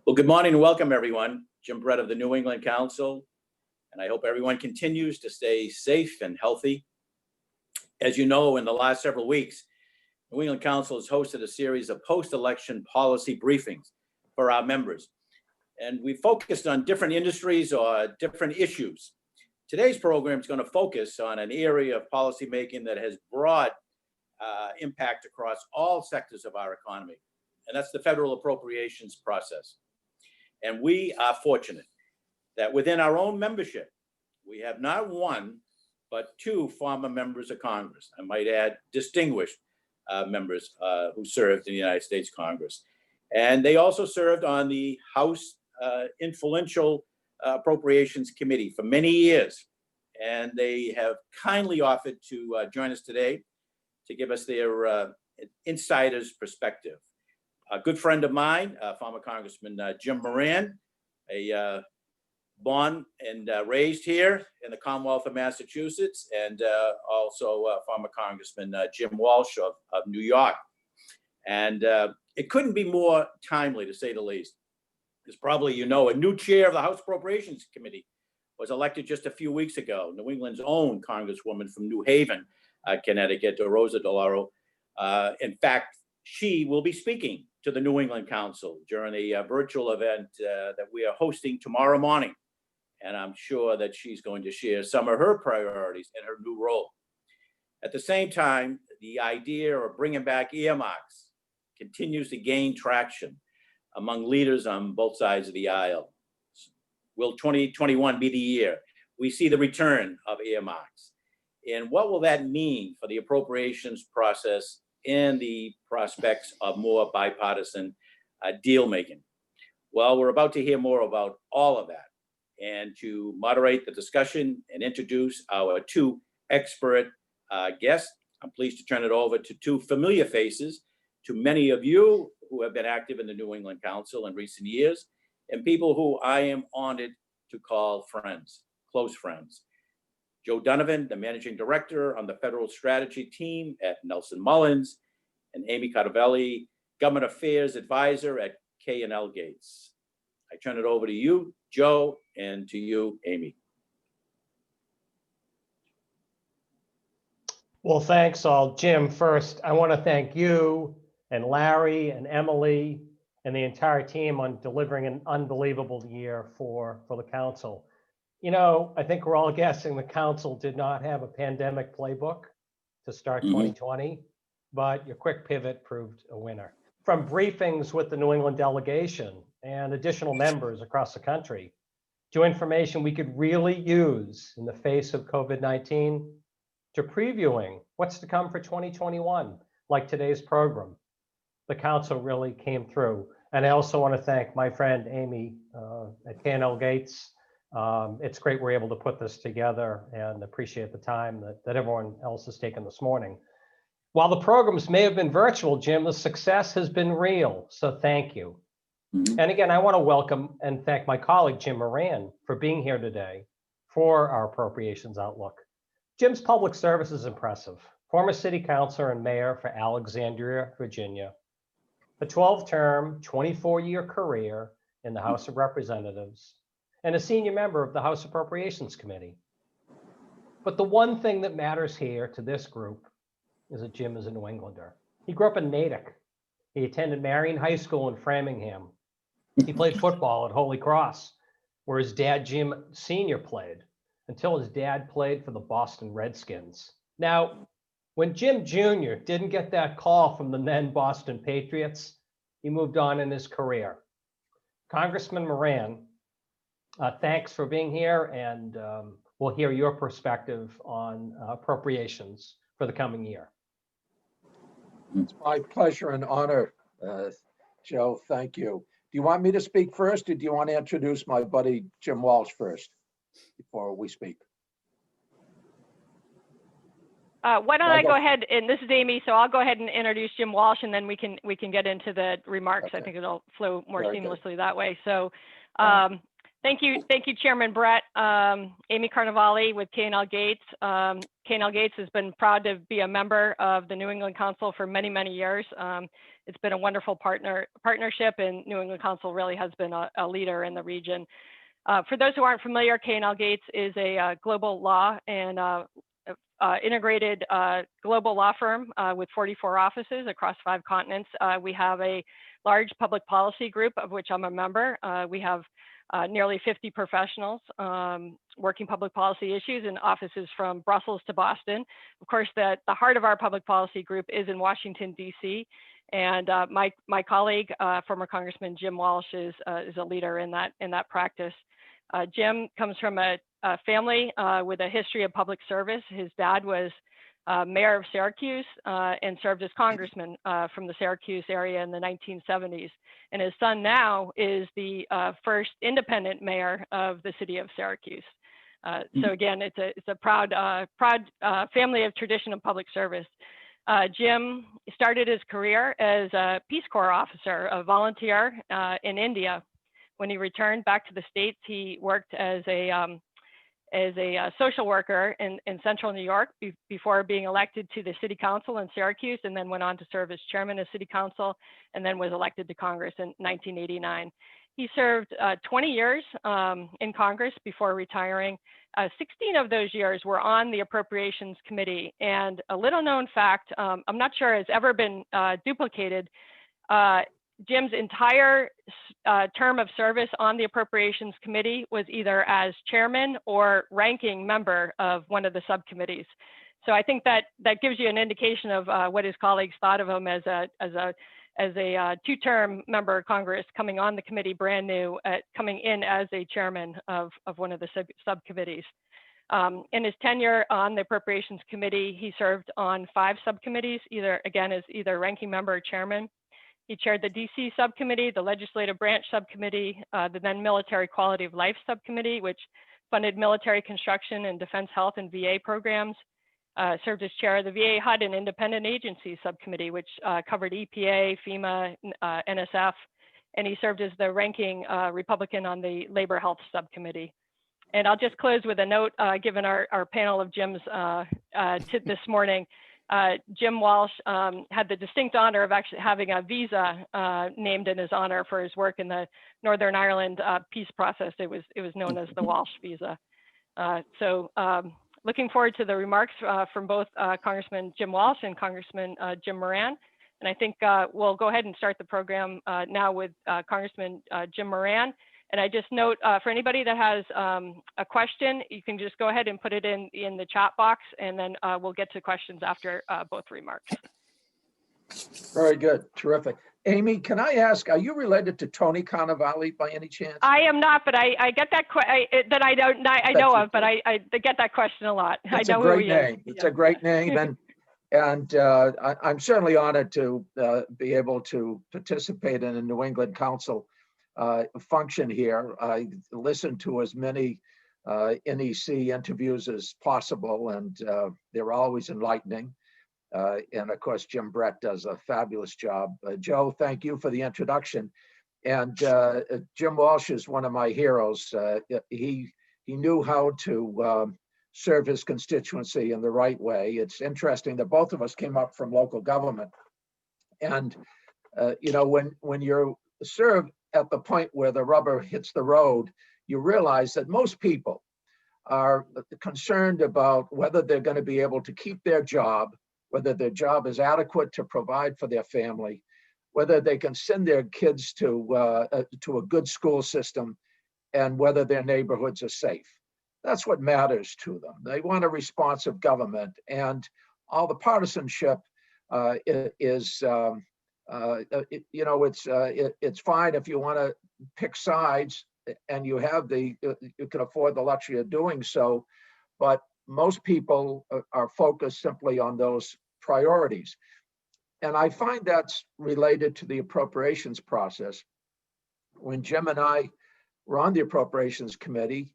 Well, good morning and welcome, everyone. Jim Brett of the New England Council, and I hope everyone continues to stay safe and healthy. As you know, in the last several weeks, New England Council has hosted a series of post-election policy briefings for our members, and we focused on different industries or different issues. Today's program is going to focus on an area of policymaking that has broad impact across all sectors of our economy, and that's the federal appropriations process. And we are fortunate that within our own membership, we have not one, but two former members of Congress. I might add distinguished members who served in the United States Congress. And they also served on the House Influential Appropriations Committee for many years. And they have kindly offered to join us today to give us their insider's perspective. A good friend of mine, former Congressman Jim Moran, born and raised here in the Commonwealth of Massachusetts, and also former Congressman Jim Walsh of New York. And it couldn't be more timely, to say the least, because probably you know, a new chair of the House Appropriations Committee was elected just a few weeks ago, New England's own Congresswoman from New Haven, Connecticut, Rosa DeLauro. In fact, she will be speaking to the New England Council during a virtual event that we are hosting tomorrow morning. And I'm sure that she's going to share some of her priorities in her new role. At the same time, the idea of bringing back earmarks continues to gain traction among leaders on both sides of the aisle. Will 2021 be the year we see the return of earmarks? And what will that mean for the appropriations process and the prospects of more bipartisan deal making? Well, we're about to hear more about all of that. And to moderate the discussion and introduce our two expert guests, I'm pleased to turn it over to two familiar faces to many of you who have been active in the New England Council in recent years, and people who I am honored to call friends, close friends. Joe Donovan, the Managing Director on the Federal Strategy Team at Nelson Mullins, and Amy Cardovelli, Government Affairs Advisor at K&L Gates. I turn it over to you, Joe, and to you, Amy. Well, thanks all. Jim, first, I want to thank you and Larry and Emily and the entire team on delivering an unbelievable year for the council. You know, I think we're all guessing the council did not have a pandemic playbook to start 2020, but your quick pivot proved a winner. From briefings with the New England delegation and additional members across the country to information we could really use in the face of COVID-19 to previewing what's to come for 2021, like today's program, the council really came through. And I also want to thank my friend Amy at K&L Gates. It's great we're able to put this together and appreciate the time that everyone else has taken this morning. While the programs may have been virtual, Jim, the success has been real, so thank you. And again, I want to welcome and thank my colleague, Jim Moran, for being here today for our Appropriations Outlook. Jim's public service is impressive. Former city councilor and mayor for Alexandria, Virginia, a 12-term, 24-year career in the House of Representatives, and a senior member of the House Appropriations Committee. But the one thing that matters here to this group is that Jim is a New Englander. He grew up in Natick. He attended Marion High School in Framingham. He played football at Holy Cross, where his dad, Jim Sr., played, until his dad played for the Boston Redskins. Now, when Jim Jr. didn't get that call from the then Boston Patriots, he moved on in his career. Congressman Moran, thanks for being here, and we'll hear your perspective on appropriations for the coming year. It's my pleasure and honor, Joe. Thank you. Do you want me to speak first, or do you want to introduce my buddy Jim Walsh first before we speak? Why don't I go ahead, and this is Amy, so I'll go ahead and introduce Jim Walsh, and then we can get into the remarks. Okay. I think it'll flow more seamlessly that way. So Thank you, Chairman Brett. Amy Carnevale with K&L Gates. K&L Gates has been proud to be a member of the New England Council for many, many years. It's been a wonderful partnership, and New England Council really has been a leader in the region. For those who aren't familiar, K&L Gates is a global law and integrated global law firm with 44 offices across 5 continents. We have a large public policy group of which I'm a member. We have nearly 50 professionals working public policy issues in offices from Brussels to Boston. Of course, the heart of our public policy group is in Washington, D.C. And my colleague, former Congressman Jim Walsh, is a leader in that practice. Jim comes from a family with a history of public service. His dad was mayor of Syracuse and served as congressman from the Syracuse area in the 1970s. And his son now is the first independent mayor of the city of Syracuse. So again, it's a proud family of tradition of public service. Jim started his career as a Peace Corps officer, a volunteer in India. When he returned back to the States, he worked as a social worker in central New York before being elected to the city council in Syracuse, and then went on to serve as chairman of city council, and then was elected to Congress in 1989. He served 20 years in Congress before retiring. 16 of those years were on the Appropriations Committee. And a little known fact, I'm not sure has ever been duplicated, Jim's entire term of service on the Appropriations Committee was either as chairman or ranking member of one of the subcommittees. So I think that gives you an indication of what his colleagues thought of him as a 2-term member of Congress coming on the committee brand new, coming in as a chairman of one of the subcommittees. In his tenure on the Appropriations Committee, he served on 5 subcommittees, as either ranking member or chairman. He chaired the DC subcommittee, the legislative branch subcommittee, the then military quality of life subcommittee, which funded military construction and defense health and VA programs. Served as chair of the VA HUD and independent agencies subcommittee, which covered EPA, FEMA, NSF, and he served as the ranking Republican on the labor health subcommittee. And I'll just close with a note, given our panel of Jims this morning. Jim Walsh had the distinct honor of actually having a visa named in his honor for his work in the Northern Ireland peace process. It was known as the Walsh visa. Looking forward to the remarks from both Congressman Jim Walsh and Congressman Jim Moran. And I think we'll go ahead and start the program now with Congressman Jim Moran. And I just note for anybody that has a question, you can just go ahead and put it in the chat box, and then we'll get to questions after both remarks. Very good. Terrific. Amy, can I ask, are you related to Tony Carnevale by any chance? I am not, but I get that I know of, but I get that question a lot. It's a great name. It's a great name. And I'm certainly honored to be able to participate in a New England Council function here. I listen to as many NEC interviews as possible, and they're always enlightening. And of course, Jim Brett does a fabulous job. Joe, thank you for the introduction. And Jim Walsh is one of my heroes. He knew how to serve his constituency in the right way. It's interesting that both of us came up from local government. And when you're served at the point where the rubber hits the road, you realize that most people are concerned about whether they're going to be able to keep their job, whether their job is adequate to provide for their family, whether they can send their kids to a good school system, and whether their neighborhoods are safe. That's what matters to them. They want a responsive government, and all the partisanship is it's fine if you want to pick sides and you can afford the luxury of doing so, but most people are focused simply on those priorities. And I find that's related to the appropriations process. When Jim and I were on the Appropriations Committee,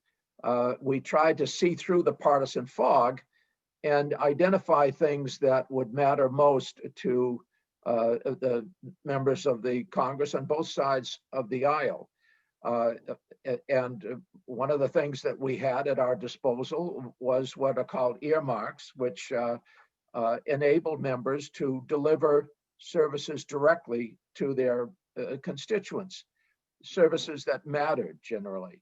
we tried to see through the partisan fog and identify things that would matter most to the members of the Congress on both sides of the aisle. And one of the things that we had at our disposal was what are called earmarks, which enabled members to deliver services directly to their constituents, services that mattered generally.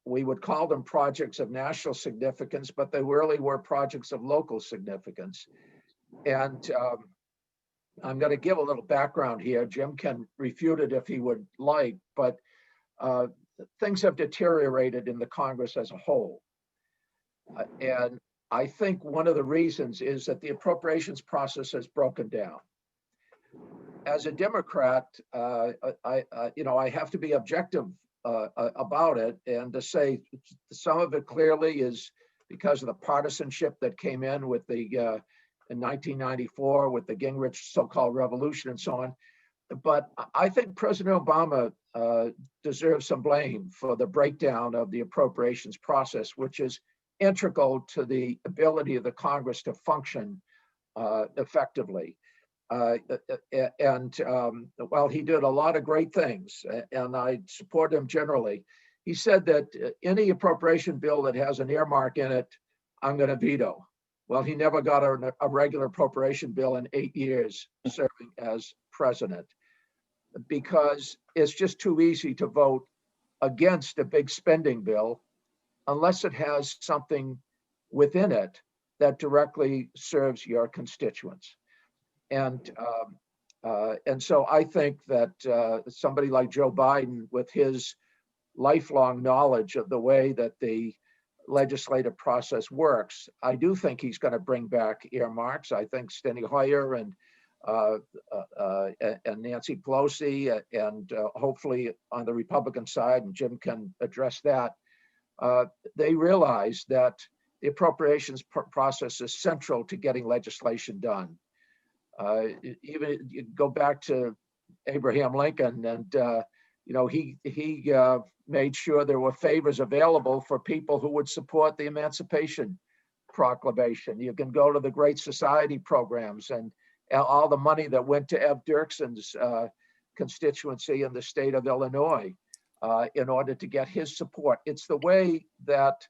We would call them projects of national significance, but they really were projects of local significance. And I'm going to give a little background here. Jim can refute it if he would like, but things have deteriorated in the Congress as a whole. And I think one of the reasons is that the appropriations process has broken down. As a Democrat, I have to be objective about it, and to say some of it clearly is because of the partisanship that came in with the in 1994 with the Gingrich so-called revolution and so on. But I think President Obama deserves some blame for the breakdown of the appropriations process, which is integral to the ability of the Congress to function effectively. While he did a lot of great things, and I support him generally, he said that any appropriation bill that has an earmark in it, I'm going to veto. Well, he never got a regular appropriation bill in 8 years serving as president, because it's just too easy to vote against a big spending bill unless it has something within it that directly serves your constituents. And so I think that somebody like Joe Biden, with his lifelong knowledge of the way that the legislative process works, I do think he's going to bring back earmarks. I think Steny Hoyer and Nancy Pelosi and hopefully on the Republican side, and Jim can address that, they realize that the appropriations process is central to getting legislation done. Even you go back to Abraham Lincoln, and he made sure there were favors available for people who would support the Emancipation Proclamation. You can go to the Great Society programs and all the money that went to Ev Dirkson's constituency in the state of Illinois in order to get his support. It's the way that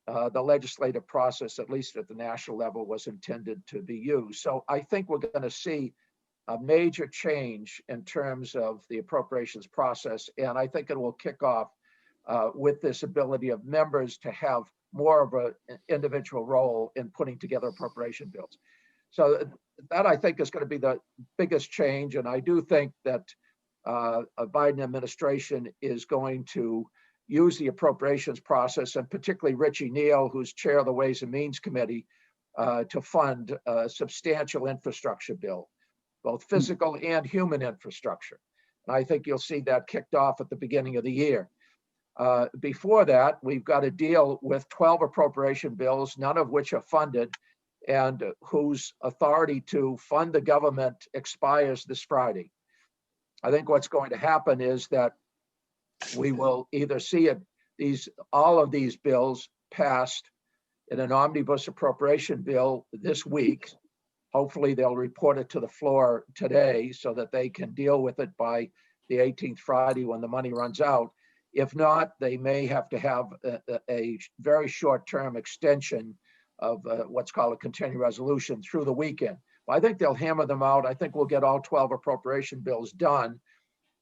the legislative process, at least at the national level, was intended to be used. So I think we're going to see a major change in terms of the appropriations process. And I think it will kick off with this ability of members to have more of an individual role in putting together appropriation bills. So that, I think, is going to be the biggest change. And I do think that a Biden administration is going to use the appropriations process, and particularly Richie Neal, who's chair of the Ways and Means Committee, to fund a substantial infrastructure bill, both physical and human infrastructure. And I think you'll see that kicked off at the beginning of the year. Before that, we've got to deal with 12 appropriation bills, none of which are funded, and whose authority to fund the government expires this Friday. I think what's going to happen is that we will either see all of these bills passed in an omnibus appropriation bill this week. Hopefully they'll report it to the floor today so that they can deal with it by the 18th Friday when the money runs out. If not, they may have to have a very short-term extension of what's called a continuing resolution through the weekend. But I think they'll hammer them out. I think we'll get all 12 appropriation bills done.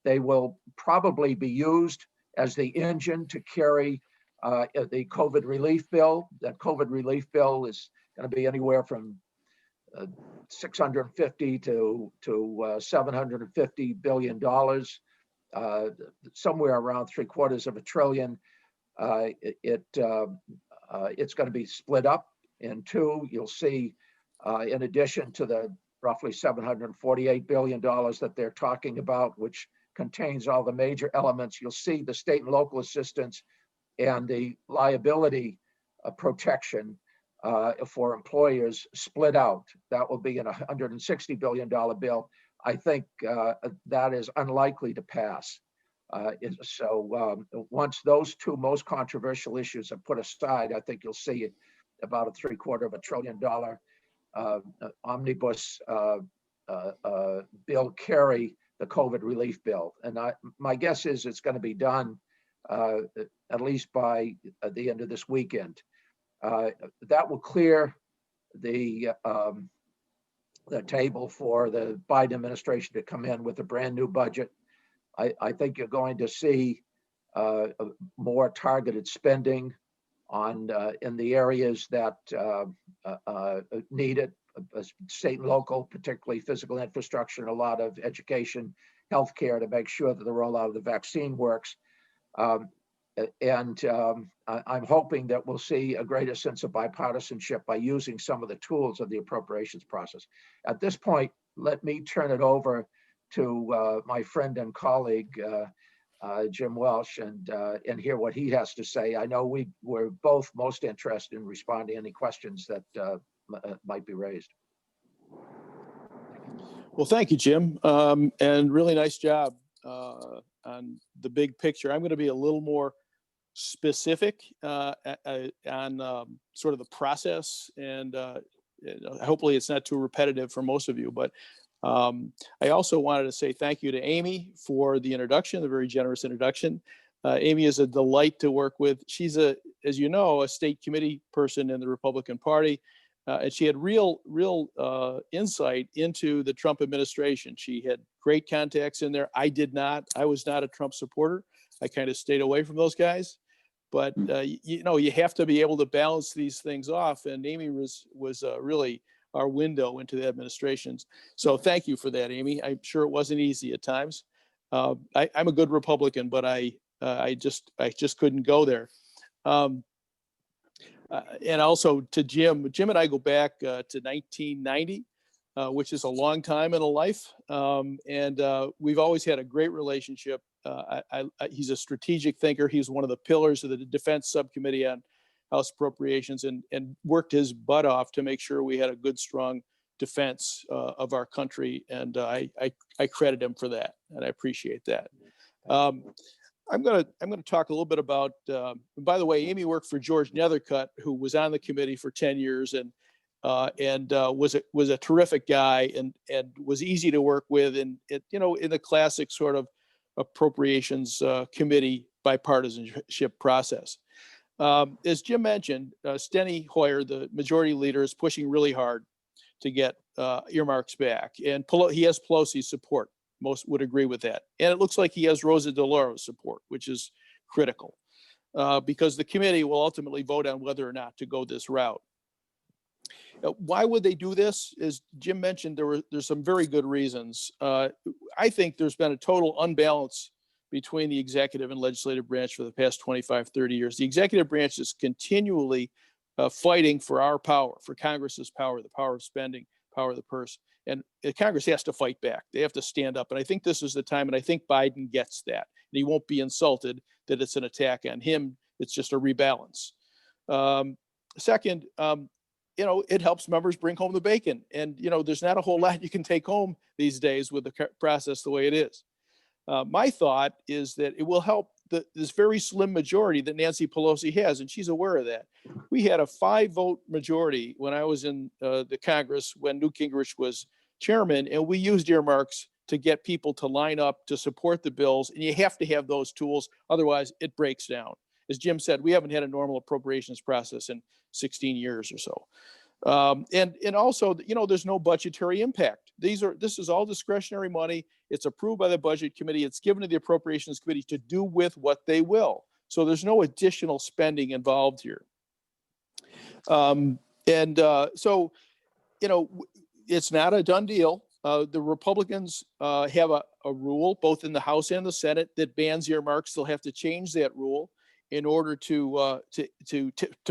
They will probably be used as the engine to carry the COVID relief bill. That COVID relief bill is going to be anywhere from $650 to $750 billion, somewhere around $750 billion. It's going to be split up in two. You'll see, in addition to the roughly $748 billion that they're talking about, which contains all the major elements, you'll see the state and local assistance and the liability protection for employers split out. That will be in a $160 billion bill. I think that is unlikely to pass. Once those two most controversial issues are put aside, I think you'll see about a $750 billion omnibus bill carry the COVID relief bill. And my guess is it's going to be done at least by the end of this weekend. That will clear the table for the Biden administration to come in with a brand new budget. I think you're going to see more targeted spending on in the areas that need it, state and local, particularly physical infrastructure, and a lot of education, healthcare, to make sure that the rollout of the vaccine works. I'm hoping that we'll see a greater sense of bipartisanship by using some of the tools of the appropriations process. At this point, let me turn it over to my friend and colleague, Jim Welsh, and hear what he has to say. I know we're both most interested in responding to any questions that might be raised. Well, thank you, Jim, and really nice job on the big picture. I'm going to be a little more specific on sort of the process, and hopefully it's not too repetitive for most of you, but I also wanted to say thank you to Amy for the introduction, the very generous introduction. Amy is a delight to work with. She's as you know, a state committee person in the Republican Party, and she had real insight into the Trump administration. She had great contacts in there. I did not. I was not a Trump supporter. I kind of stayed away from those guys. But you know, you have to be able to balance these things off, and Amy was really our window into the administrations. So thank you for that, Amy. I'm sure it wasn't easy at times. I'm a good Republican, but I just couldn't go there. And also to Jim and I go back to 1990, which is a long time in a life. And we've always had a great relationship. He's a strategic thinker. He's one of the pillars of the Defense Subcommittee on House Appropriations, and worked his butt off to make sure we had a good, strong defense of our country. And I credit him for that, and I appreciate that. I'm gonna talk a little bit about. By the way, Amy worked for George Nethercutt, who was on the committee for 10 years, and was a terrific guy, and was easy to work with, and in the classic sort of appropriations committee bipartisanship process. As Jim mentioned, Steny Hoyer, the majority leader, is pushing really hard to get earmarks back, and he has Pelosi's support. Most would agree with that, and it looks like he has Rosa DeLaura's support, which is critical, because the committee will ultimately vote on whether or not to go this route. Why would they do this? As Jim mentioned, there's some very good reasons. I think there's been a total unbalance between the executive and legislative branch for the past 25, 30 years. The executive branch is continually fighting for our power, for Congress's power, the power of spending, power of the purse. And Congress has to fight back. They have to stand up. And I think this is the time, and I think Biden gets that. And he won't be insulted that it's an attack on him. It's just a rebalance. Second, it helps members bring home the bacon. And, there's not a whole lot you can take home these days with the process the way it is. My thought is that it will help this very slim majority that Nancy Pelosi has, and she's aware of that. We had a 5-vote majority when I was in the Congress, when Newt Gingrich was chairman, and we used earmarks to get people to line up to support the bills, and you have to have those tools, otherwise it breaks down. As Jim said, we haven't had a normal appropriations process in 16 years or so. And also, there's no budgetary impact. This is all discretionary money. It's approved by the Budget Committee. It's given to the Appropriations Committee to do with what they will. So there's no additional spending involved here. So it's not a done deal. The Republicans have a rule, both in the House and the Senate, that bans earmarks. They'll have to change that rule in order to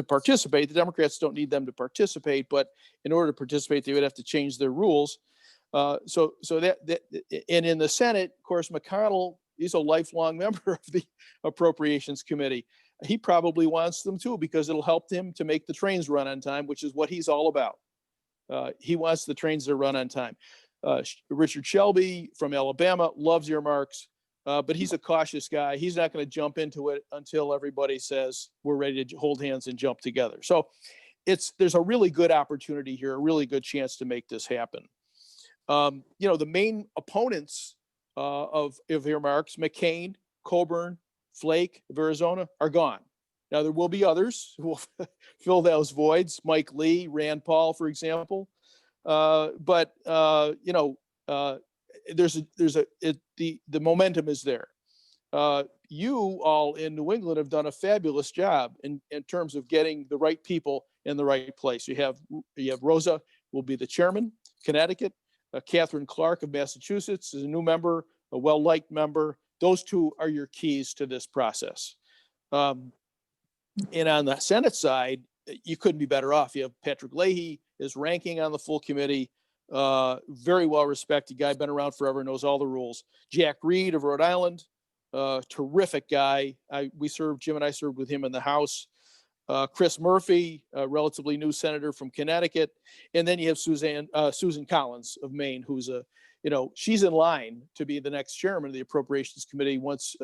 participate. The Democrats don't need them to participate, but in order to participate, they would have to change their rules. So and in the Senate, of course, McConnell, he's a lifelong member of the Appropriations Committee. He probably wants them too, because it'll help him to make the trains run on time, which is what he's all about. He wants the trains to run on time. Richard Shelby from Alabama loves earmarks. But he's a cautious guy. He's not going to jump into it until everybody says we're ready to hold hands and jump together. So there's a really good opportunity here, a really good chance to make this happen. The main opponents of earmarks. McCain, Coburn, Flake of Arizona are gone. Now there will be others who will fill those voids. Mike Lee, Rand Paul, for example. But the momentum is there. You all in New England have done a fabulous job in terms of getting the right people in the right place. You have Rosa will be the chairman, Connecticut. Catherine Clark of Massachusetts is a new member, a well-liked member. Those two are your keys to this process. And on the Senate side, you couldn't be better off. You have Patrick Leahy is ranking on the full committee, very well respected guy, been around forever, knows all the rules. Jack Reed of Rhode Island, terrific guy. Jim and I served with him in the House. Chris Murphy, a relatively new senator from Connecticut. And then you have Susan Collins of Maine, who's she's in line to be the next chairman of the Appropriations Committee once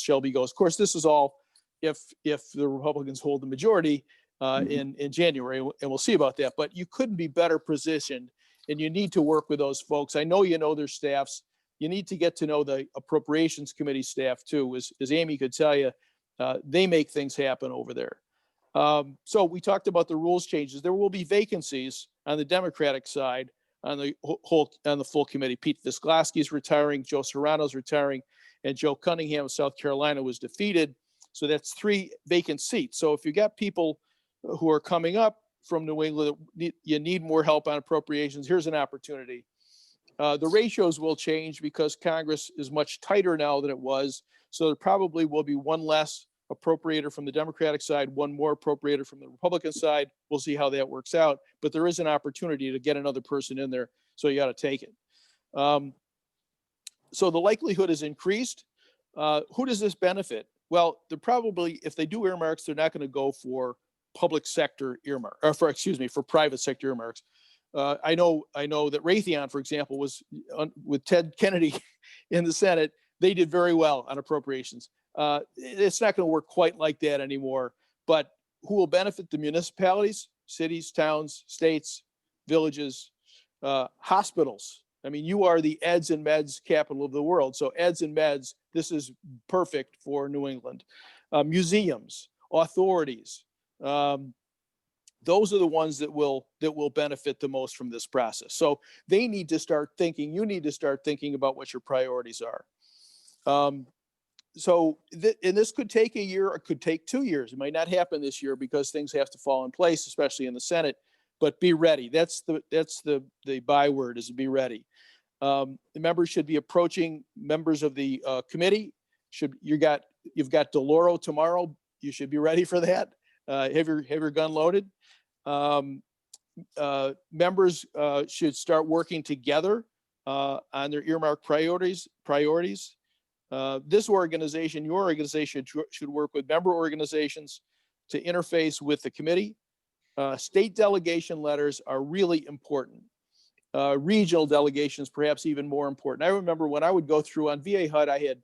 Shelby goes. Of course, this is all if the Republicans hold the majority in January, and we'll see about that. But you couldn't be better positioned, and you need to work with those folks. I know you know their staffs. You need to get to know the Appropriations Committee staff too. As Amy could tell you, they make things happen over there. So we talked about the rules changes. There will be vacancies on the Democratic side on the full committee. Pete Visklowski is retiring, Joe Serrano's retiring, and Joe Cunningham of South Carolina was defeated. So that's 3 vacant seats. So if you got people who are coming up from New England, you need more help on appropriations, here's an opportunity. The ratios will change because Congress is much tighter now than it was. So there probably will be one less appropriator from the Democratic side, one more appropriator from the Republican side. We'll see how that works out. But there is an opportunity to get another person in there. So you got to take it. So the likelihood is increased. Who does this benefit? Well, they're probably, if they do earmarks, they're not going to go for public sector earmark, or for private sector earmarks. I know that Raytheon, for example, was with Ted Kennedy in the Senate. They did very well on appropriations. It's not going to work quite like that anymore. But who will benefit? The municipalities, cities, towns, states, villages, hospitals. I mean, you are the eds and meds capital of the world. So eds and meds, this is perfect for New England. Museums, authorities, those are the ones that will benefit the most from this process. So they need to start thinking, you need to start thinking about what your priorities are. And this could take a year, or it could take 2 years. It might not happen this year because things have to fall in place, especially in the Senate, but be ready. That's the byword, is be ready. The members should be approaching members of the committee. You've got DeLauro tomorrow. You should be ready for that. Have your gun loaded. Members should start working together on their earmark priorities. This organization, your organization, should work with member organizations to interface with the committee. State delegation letters are really important. Regional delegations, perhaps even more important. I remember when I would go through on VA HUD, I had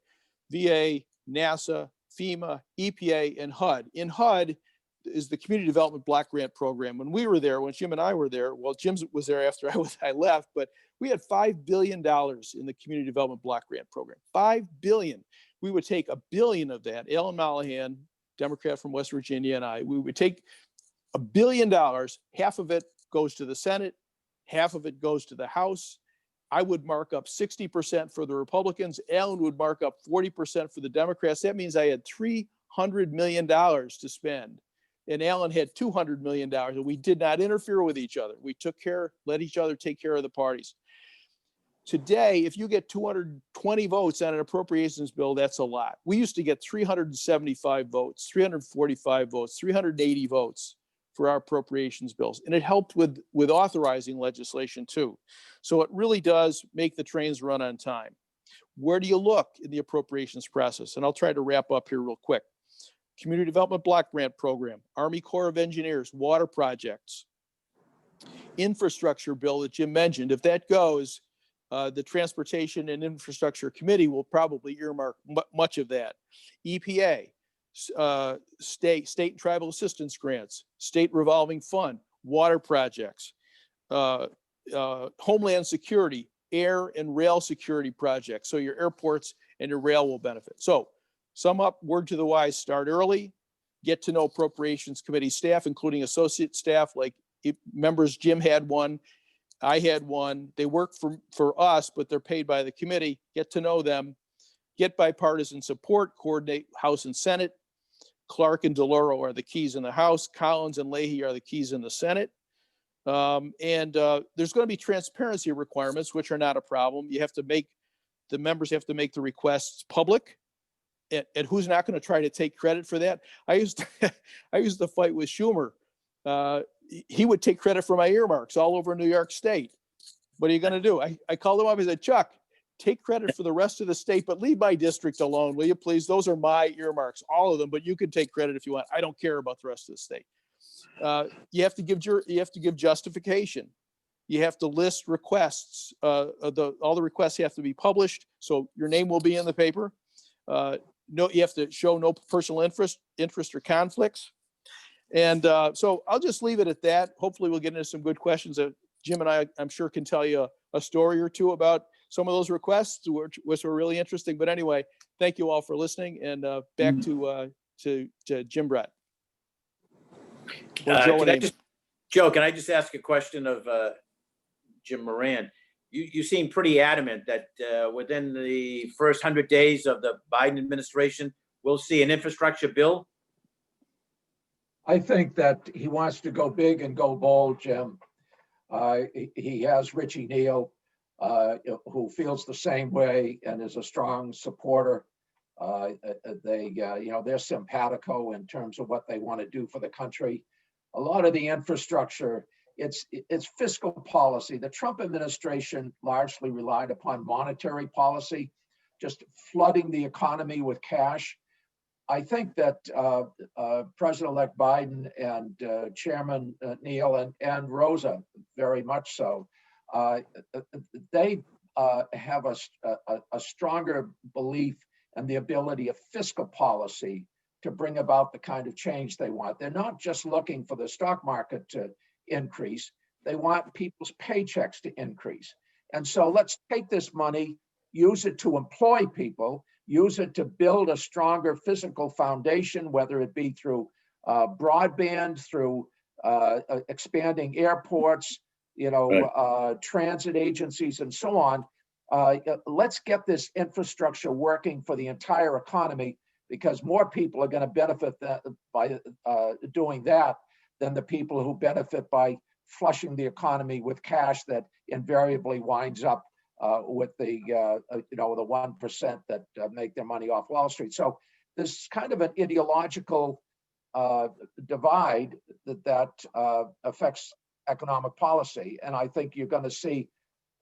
VA, NASA, FEMA, EPA, and HUD. In HUD is the Community Development Block Grant Program. When we were there, when Jim and I were there, well, Jim was there after I left, but we had $5 billion in the Community Development Block Grant Program. $5 billion. We would take $1 billion of that. Alan Mollahan, Democrat from West Virginia, and we would take $1 billion. Half of it goes to the Senate, half of it goes to the House. I would mark up 60% for the Republicans. Alan would mark up 40% for the Democrats. That means I had $300 million to spend. And Alan had $200 million, and we did not interfere with each other. We let each other take care of the parties. Today, if you get 220 votes on an appropriations bill, that's a lot. We used to get 375 votes, 345 votes, 380 votes for our appropriations bills. And it helped with authorizing legislation too. So it really does make the trains run on time. Where do you look in the appropriations process? And I'll try to wrap up here real quick. Community Development Block Grant Program, Army Corps of Engineers, water projects, infrastructure bill that Jim mentioned. If that goes, the Transportation and Infrastructure Committee will probably earmark much of that. EPA, state and tribal assistance grants, state revolving fund, water projects, Homeland Security, air and rail security projects. So your airports and your rail will benefit. So sum up, word to the wise, start early, get to know Appropriations Committee staff, including associate staff, like members. Jim had one, I had one. They work for us, but they're paid by the committee. Get to know them, get bipartisan support, coordinate House and Senate. Clark and DeLauro are the keys in the House. Collins and Leahy are the keys in the Senate. There's going to be transparency requirements, which are not a problem. The members have to make the requests public. And who's not going to try to take credit for that? I used to fight with Schumer. He would take credit for my earmarks all over New York State. What are you going to do? I called him up and said, Chuck, take credit for the rest of the state, but leave my district alone, will you please? Those are my earmarks, all of them, but you can take credit if you want. I don't care about the rest of the state. You have to give justification. You have to list requests. All the requests have to be published, so your name will be in the paper. No, you have to show no personal interest or conflicts. And so I'll just leave it at that. Hopefully we'll get into some good questions. Jim and I'm sure, can tell you a story or two about some of those requests, which were really interesting. But anyway, thank you all for listening. And back to Jim Brett. Joe, can I just ask a question of Jim Moran? You seem pretty adamant that within the first 100 days of the Biden administration, we'll see an infrastructure bill. I think that he wants to go big and go bold, Jim. He has Richie Neal, who feels the same way and is a strong supporter. They're simpatico in terms of what they want to do for the country. A lot of the infrastructure, it's fiscal policy. The Trump administration largely relied upon monetary policy, just flooding the economy with cash. I think that President-elect Biden and Chairman Neal and Rosa, very much so, they have a stronger belief in the ability of fiscal policy to bring about the kind of change they want. They're not just looking for the stock market to increase. They want people's paychecks to increase. And so let's take this money, use it to employ people, use it to build a stronger physical foundation, whether it be through broadband, through expanding airports, right, transit agencies, and so on. Let's get this infrastructure working for the entire economy, because more people are going to benefit by doing that than the people who benefit by flushing the economy with cash that invariably winds up with the 1% that make their money off Wall Street. So this kind of an ideological divide that affects economic policy. And I think you're going to see,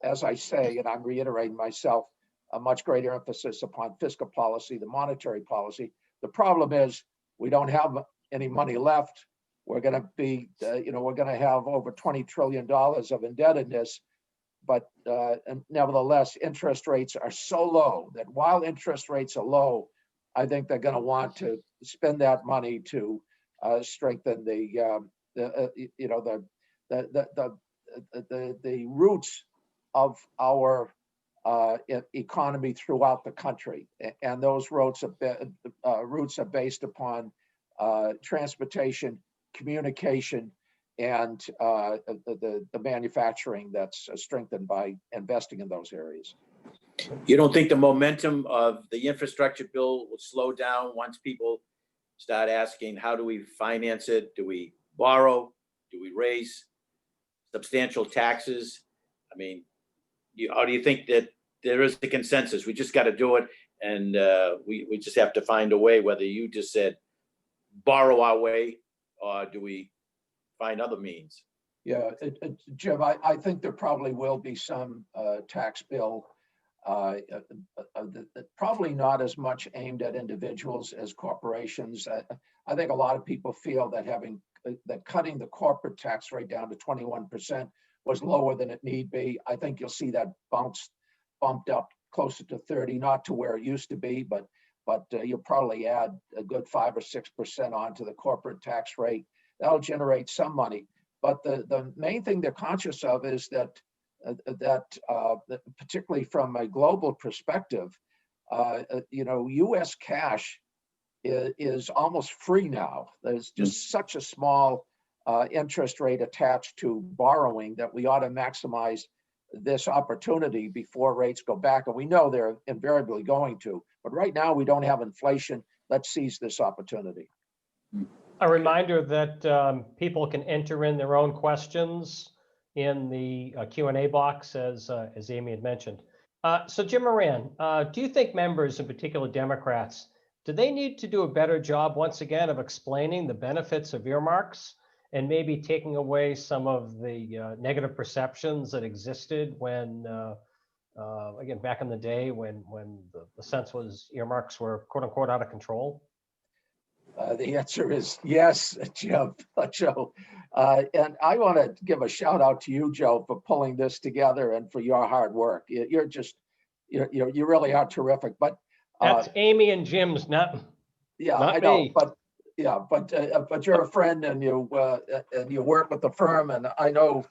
as I say, and I'm reiterating myself, a much greater emphasis upon fiscal policy, the monetary policy. The problem is we don't have any money left. We're going to be, we're going to have over $20 trillion of indebtedness. But nevertheless, interest rates are so low that while interest rates are low, I think they're going to want to spend that money to strengthen the roots of our economy throughout the country, and those roots are based upon transportation, communication, and the manufacturing that's strengthened by investing in those areas. You don't think the momentum of the infrastructure bill will slow down once people start asking, how do we finance it? Do we borrow? Do we raise substantial taxes? I mean, how do you think that there is the consensus? We just got to do it, and we just have to find a way, whether you just said borrow our way, or do we find other means? Yeah, Jim, I think there probably will be some tax bill, probably not as much aimed at individuals as corporations. I think a lot of people feel that cutting the corporate tax rate down to 21% was lower than it need be. I think you'll see that bumped up closer to 30, not to where it used to be, but you'll probably add a good 5 or 6% onto the corporate tax rate. That'll generate some money. But the main thing they're conscious of is that particularly from a global perspective, U.S. cash is almost free now. There's just such a small interest rate attached to borrowing that we ought to maximize this opportunity before rates go back. And we know they're invariably going to. But right now, we don't have inflation. Let's seize this opportunity. A reminder that people can enter in their own questions in the Q&A box, as Amy had mentioned. So Jim Moran, do you think members, in particular Democrats, do they need to do a better job once again of explaining the benefits of earmarks and maybe taking away some of the negative perceptions that existed when, again, back in the day when the sense was earmarks were quote unquote out of control? The answer is yes, Joe. And I want to give a shout out to you, Joe, for pulling this together and for your hard work. You really are terrific. But that's Amy and Jim's, not I know. Me. But you're a friend, and you work with the firm, and I know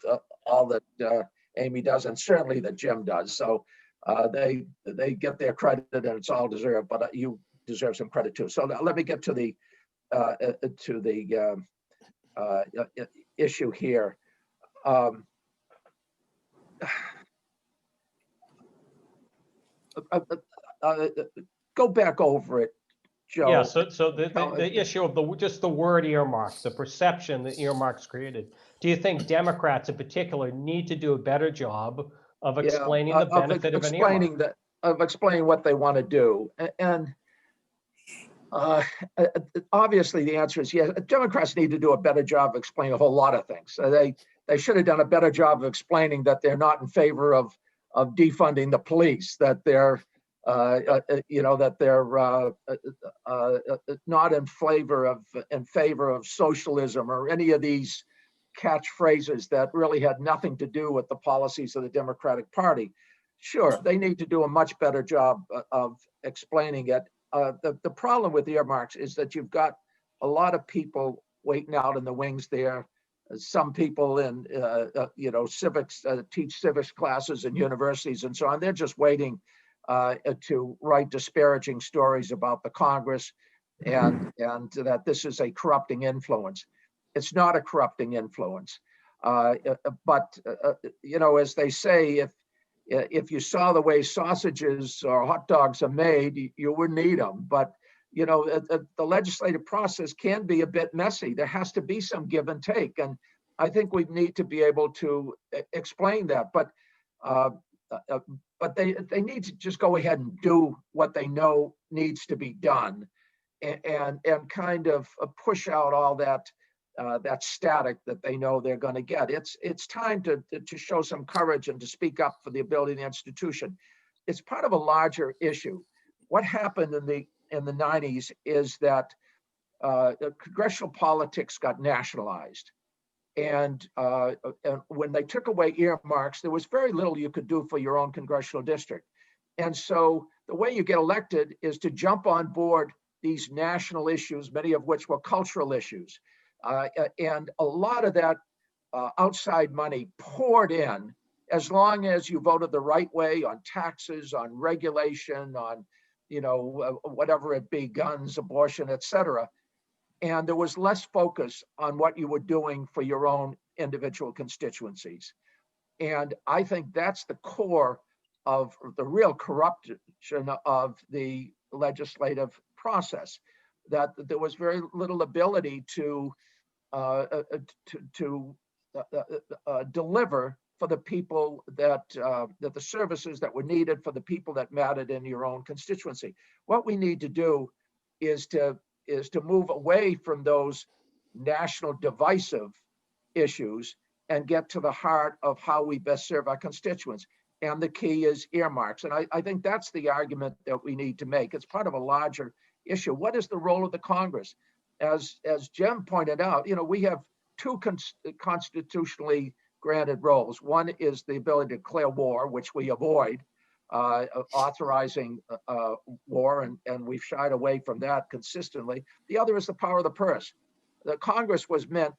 all that Amy does, and certainly that Jim does. So they get their credit, and it's all deserved. But you deserve some credit too. So let me get to the issue here. Go back over it, Joe. Yeah, so the issue of just the word earmark, the perception that earmarks created. Do you think Democrats in particular need to do a better job of explaining the benefit of an earmark? Of explaining what they want to do? And obviously the answer is yes. Democrats need to do a better job of explaining a whole lot of things. They should have done a better job of explaining that they're not in favor of defunding the police, that they're not in favor of socialism or any of these catchphrases that really had nothing to do with the policies of the Democratic Party. Sure, they need to do a much better job of explaining it. The problem with earmarks is that you've got a lot of people waiting out in the wings there. Some people in civics teach civics classes in universities and so on. They're just waiting to write disparaging stories about the Congress and that this is a corrupting influence. It's not a corrupting influence, but as they say, if you saw the way sausages or hot dogs are made, you wouldn't eat them. But the legislative process can be a bit messy. There has to be some give and take, and I think we need to be able to explain that. But they need to just go ahead and do what they know needs to be done, and kind of push out all that static that they know they're going to get. It's time to show some courage and to speak up for the ability of the institution. It's part of a larger issue. What happened in the 90s is that congressional politics got nationalized. And when they took away earmarks, there was very little you could do for your own congressional district. And so the way you get elected is to jump on board these national issues, many of which were cultural issues. And a lot of that outside money poured in as long as you voted the right way on taxes, on regulation, on whatever it be, guns, abortion, etc. And there was less focus on what you were doing for your own individual constituencies. And I think that's the core of the real corruption of the legislative process, that there was very little ability to deliver for the people that the services that were needed for the people that mattered in your own constituency. What we need to do is to move away from those national divisive issues and get to the heart of how we best serve our constituents. And the key is earmarks. And I think that's the argument that we need to make. It's part of a larger issue. What is the role of the Congress? As Jim pointed out, we have two constitutionally granted roles. One is the ability to declare war, which we avoid, authorizing war, and we've shied away from that consistently. The other is the power of the purse. The Congress was meant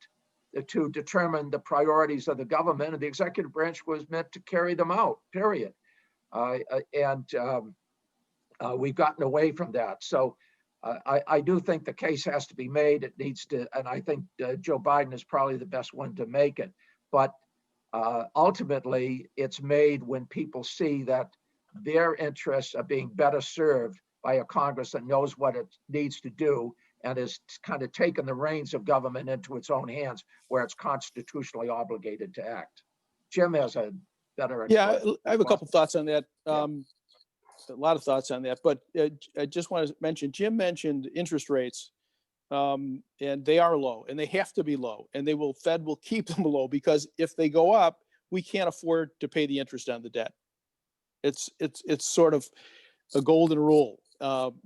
to determine the priorities of the government, and the executive branch was meant to carry them out, period. We've gotten away from that. So I do think the case has to be made. It needs to, and I think Joe Biden is probably the best one to make it. But ultimately, it's made when people see that their interests are being better served by a Congress that knows what it needs to do and is kind of taken the reins of government into its own hands, where it's constitutionally obligated to act. Jim has a better. Yeah, I have a couple thoughts on that. Yeah. A lot of thoughts on that, but I just want to mention, Jim mentioned interest rates, and they are low, and they have to be low, and Fed will keep them low, because if they go up, we can't afford to pay the interest on the debt. It's sort of a golden rule.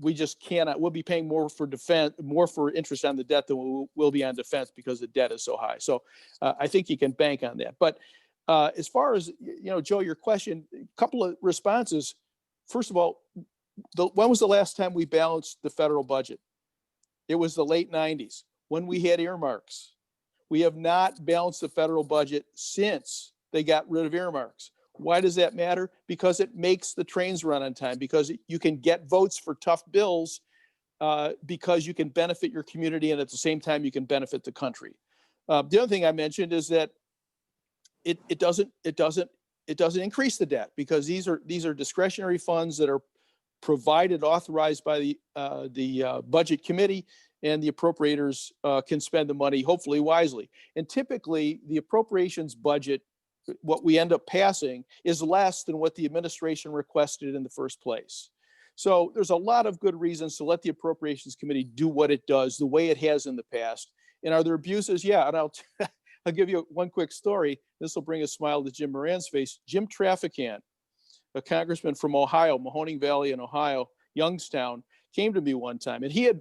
We just cannot. We'll be paying more for interest on the debt than we'll be on defense, because the debt is so high. So I think you can bank on that. But as far as, Joe, your question, a couple of responses. First of all, when was the last time we balanced the federal budget? It was the late 90s, when we had earmarks. We have not balanced the federal budget since they got rid of earmarks. Why does that matter? Because it makes the trains run on time, because you can get votes for tough bills, because you can benefit your community, and at the same time you can benefit the country. The other thing I mentioned is that it doesn't increase the debt, because these are discretionary funds that are authorized by the budget committee, and the appropriators can spend the money hopefully wisely. And typically the appropriations budget, what we end up passing, is less than what the administration requested in the first place. So there's a lot of good reasons to let the Appropriations Committee do what it does the way it has in the past. And are there abuses? Yeah, and I'll give you one quick story. This will bring a smile to Jim Moran's face. Jim Traficant, a congressman from Ohio, Mahoning Valley in Ohio, Youngstown, came to me one time, and he had,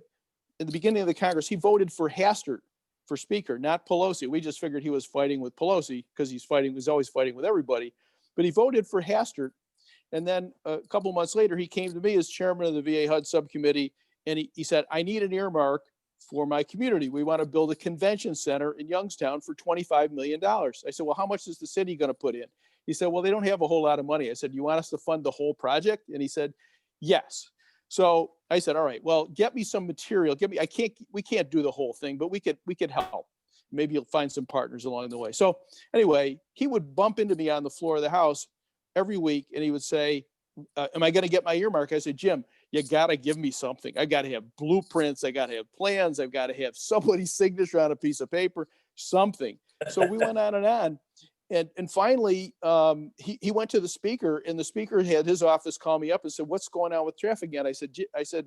in the beginning of the Congress, he voted for Hastert for Speaker, not Pelosi. We just figured he was fighting with Pelosi, because he's always fighting with everybody. But he voted for Hastert. And then a couple months later, he came to me as chairman of the VA HUD subcommittee, and he said, I need an earmark for my community. We want to build a convention center in Youngstown for $25 million. I said, well, how much is the city going to put in? He said, well, they don't have a whole lot of money. I said, you want us to fund the whole project? And he said, yes. So I said, all right, well, get me some material. We can't do the whole thing, but we could help. Maybe you'll find some partners along the way. So anyway, he would bump into me on the floor of the House every week, and he would say, am I going to get my earmark? I said, Jim, you got to give me something. I got to have blueprints. I got to have plans. I've got to have somebody's signature on a piece of paper, something. So we went on and on. And finally, he went to the speaker, and the speaker had his office call me up and said, what's going on with Traficant? I said,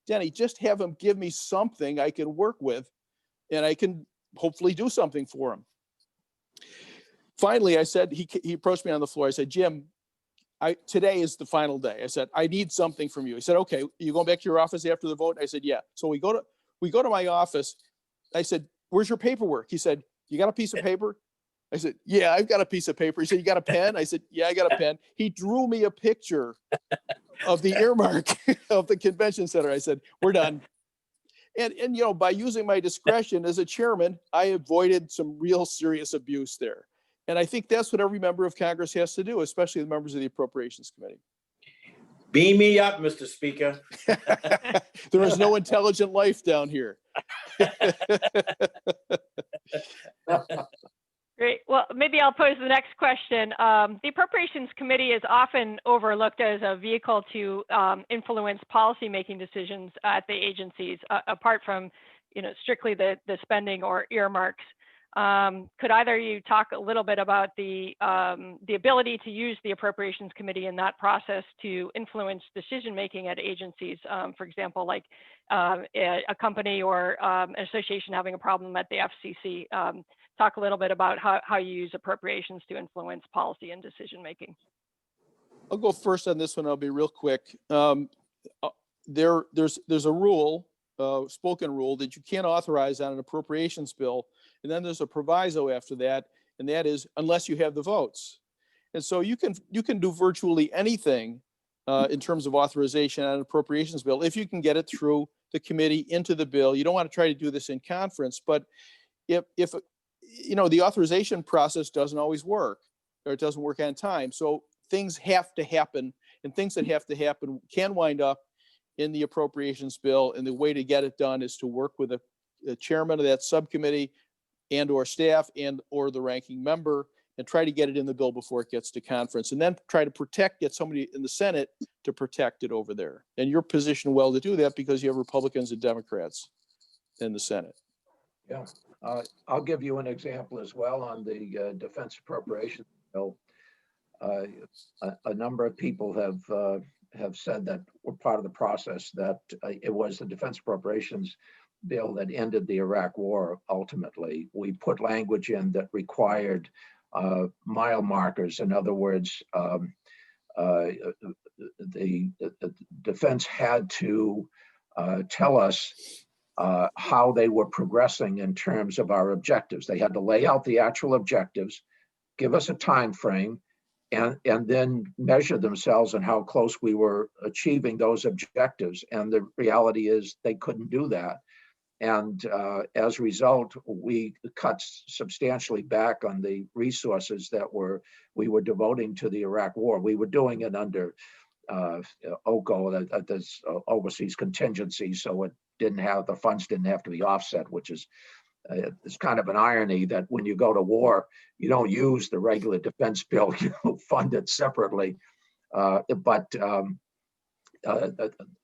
Denny, just have him give me something I can work with, and I can hopefully do something for him. Finally, I said, he approached me on the floor. I said, Jim, today is the final day. I said, I need something from you. He said, okay, you going back to your office after the vote? I said, yeah. So we go to my office. I said, where's your paperwork? He said, you got a piece of paper? I said, yeah, I've got a piece of paper. He said, you got a pen? I said, yeah, I got a pen. He drew me a picture of the earmark of the convention center. I said, we're done. And by using my discretion as a chairman, I avoided some real serious abuse there. And I think that's what every member of Congress has to do, especially the members of the Appropriations Committee. Beam me up, Mr. Speaker. There is no intelligent life down here. Great. Well, maybe I'll pose the next question. The Appropriations Committee is often overlooked as a vehicle to influence policymaking decisions at the agencies, apart from, strictly the spending or earmarks. Could either of you talk a little bit about the ability to use the Appropriations Committee in that process to influence decision-making at agencies? For example, like a company or an association having a problem at the FCC. Talk a little bit about how you use appropriations to influence policy and decision-making. I'll go first on this one. I'll be real quick. There's a rule, spoken rule, that you can't authorize on an appropriations bill. And then there's a proviso after that, and that is unless you have the votes. And so you can do virtually anything in terms of authorization on an appropriations bill if you can get it through the committee into the bill. You don't want to try to do this in conference, but if the authorization process doesn't always work, or it doesn't work on time. So things have to happen, and things that have to happen can wind up in the appropriations bill. And the way to get it done is to work with the chairman of that subcommittee and or staff and or the ranking member, and try to get it in the bill before it gets to conference, and then try to get somebody in the Senate to protect it over there. And you're positioned well to do that because you have Republicans and Democrats in the Senate. Yeah, I'll give you an example as well on the defense appropriation bill. A number of people have said that were part of the process that it was the defense appropriations bill that ended the Iraq War. Ultimately, we put language in that required mile markers. In other words, the defense had to tell us how they were progressing in terms of our objectives. They had to lay out the actual objectives, give us a time frame, and then measure themselves and how close we were achieving those objectives. And the reality is they couldn't do that. And as a result, we cut substantially back on the resources that we were devoting to the Iraq War. We were doing it under OCO, this overseas contingency, so the funds didn't have to be offset, which is it's kind of an irony that when you go to war, you don't use the regular defense bill, you fund it separately. But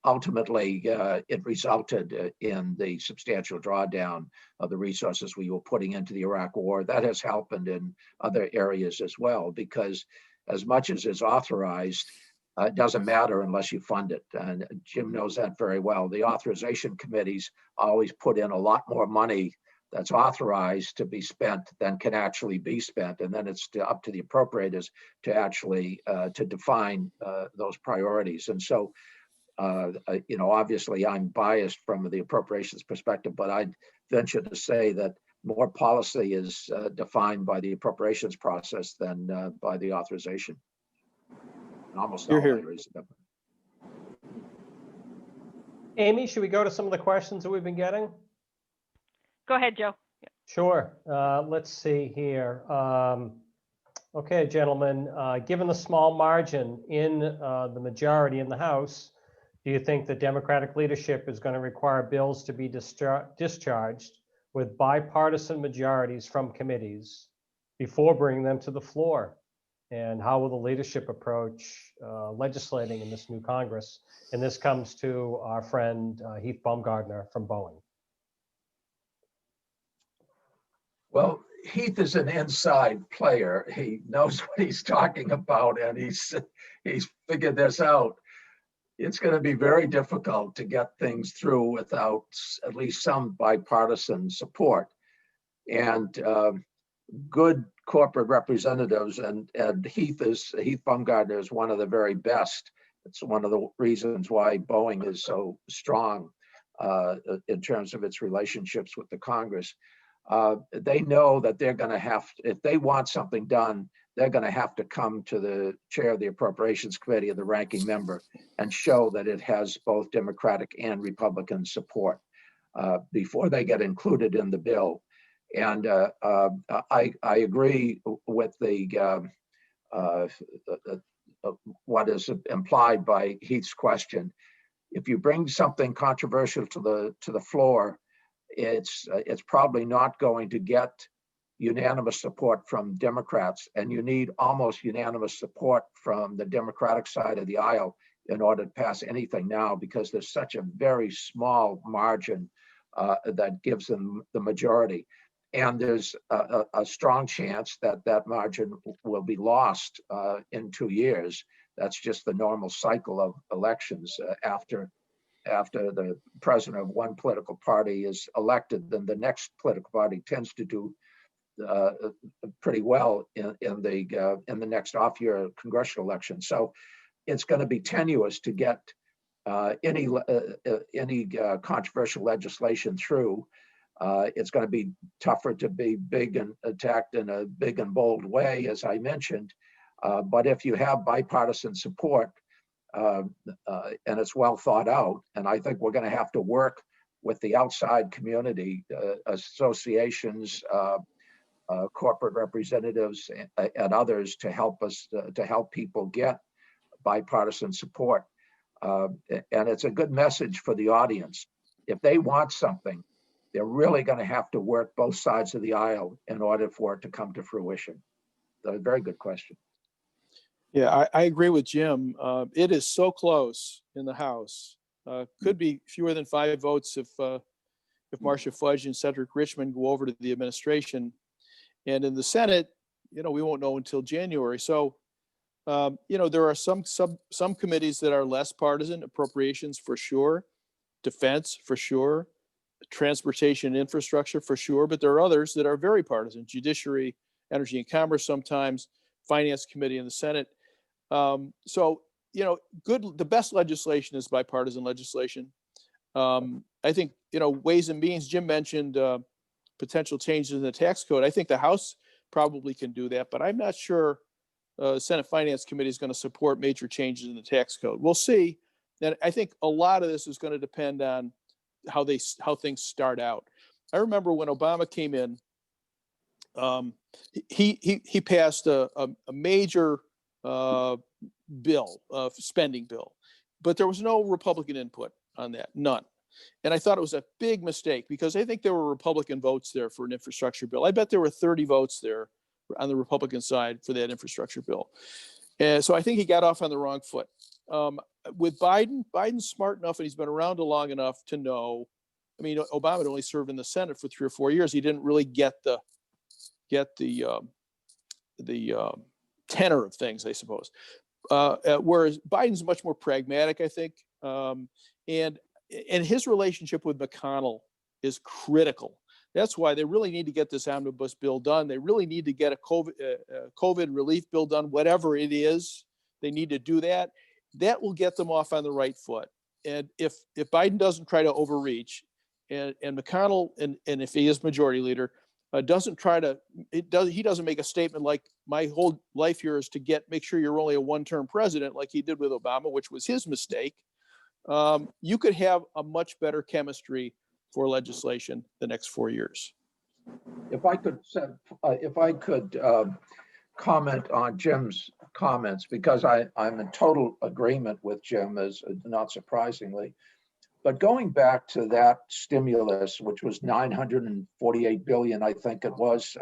ultimately, it resulted in the substantial drawdown of the resources we were putting into the Iraq War. That has happened in other areas as well, because as much as is authorized, it doesn't matter unless you fund it. And Jim knows that very well. The authorization committees always put in a lot more money that's authorized to be spent than can actually be spent. And then it's up to the appropriators to actually to define those priorities. And so, obviously I'm biased from the appropriations perspective, but I'd venture to say that more policy is defined by the appropriations process than by the authorization. In almost all areas. Amy, should we go to some of the questions that we've been getting? Go ahead, Joe. Sure. Let's see here. Okay, gentlemen, given the small margin in the majority in the House, do you think the Democratic leadership is going to require bills to be discharged with bipartisan majorities from committees before bringing them to the floor? And how will the leadership approach legislating in this new Congress? And this comes to our friend Heath Baumgartner from Boeing. Well, Heath is an inside player. He knows what he's talking about, and he's figured this out. It's going to be very difficult to get things through without at least some bipartisan support. And good corporate representatives, and Heath Baumgartner is one of the very best. It's one of the reasons why Boeing is so strong in terms of its relationships with the Congress. They know that they're going to have, if they want something done, they're going to have to come to the chair of the Appropriations Committee or the ranking member and show that it has both Democratic and Republican support before they get included in the bill. And I agree with what is implied by Heath's question. If you bring something controversial to the floor, it's probably not going to get unanimous support from Democrats, and you need almost unanimous support from the Democratic side of the aisle in order to pass anything now, because there's such a very small margin that gives them the majority. And there's a strong chance that that margin will be lost in 2 years. That's just the normal cycle of elections. After the president of one political party is elected, then the next political party tends to do pretty well in the next off-year congressional election. So it's going to be tenuous to get any controversial legislation through. It's going to be tougher to be big and attacked in a big and bold way, as I mentioned. But if you have bipartisan support and it's well thought out, and I think we're going to have to work with the outside community, associations, corporate representatives and others to help us, to help people get bipartisan support. And it's a good message for the audience. If they want something, they're really going to have to work both sides of the aisle in order for it to come to fruition. A very good question. Yeah, I agree with Jim. It is so close in the House. Could be fewer than 5 votes if Marcia Fudge and Cedric Richmond go over to the administration. And in the Senate, we won't know until January. So, there are some committees that are less partisan. Appropriations for sure, defense for sure, transportation and infrastructure for sure. But there are others that are very partisan: Judiciary, Energy and Commerce, sometimes Finance Committee in the Senate. So, the best legislation is bipartisan legislation. I think, Ways and Means, Jim mentioned potential changes in the tax code. I think the House probably can do that, but I'm not sure Senate Finance Committee is going to support major changes in the tax code. We'll see. And I think a lot of this is going to depend on how things start out. I remember when Obama came in, he passed a major spending bill, but there was no Republican input on that, none. And I thought it was a big mistake because I think there were Republican votes there for an infrastructure bill. I bet there were 30 votes there on the Republican side for that infrastructure bill. And so I think he got off on the wrong foot. With Biden's smart enough and he's been around long enough to know. I mean, Obama had only served in the Senate for 3 or 4 years. He didn't really get the tenor of things, I suppose. Whereas Biden's much more pragmatic, I think. And his relationship with McConnell is critical. That's why they really need to get this omnibus bill done. They really need to get a COVID relief bill done, whatever it is. They need to do that. That will get them off on the right foot. And if Biden doesn't try to overreach, and McConnell, and if he is majority leader, he doesn't make a statement like, my whole life here is to make sure you're only a one-term president, like he did with Obama, which was his mistake. You could have a much better chemistry for legislation the next 4 years. If I could comment on Jim's comments, because I'm in total agreement with Jim, as not surprisingly. But going back to that stimulus, which was $948 billion, I think it was,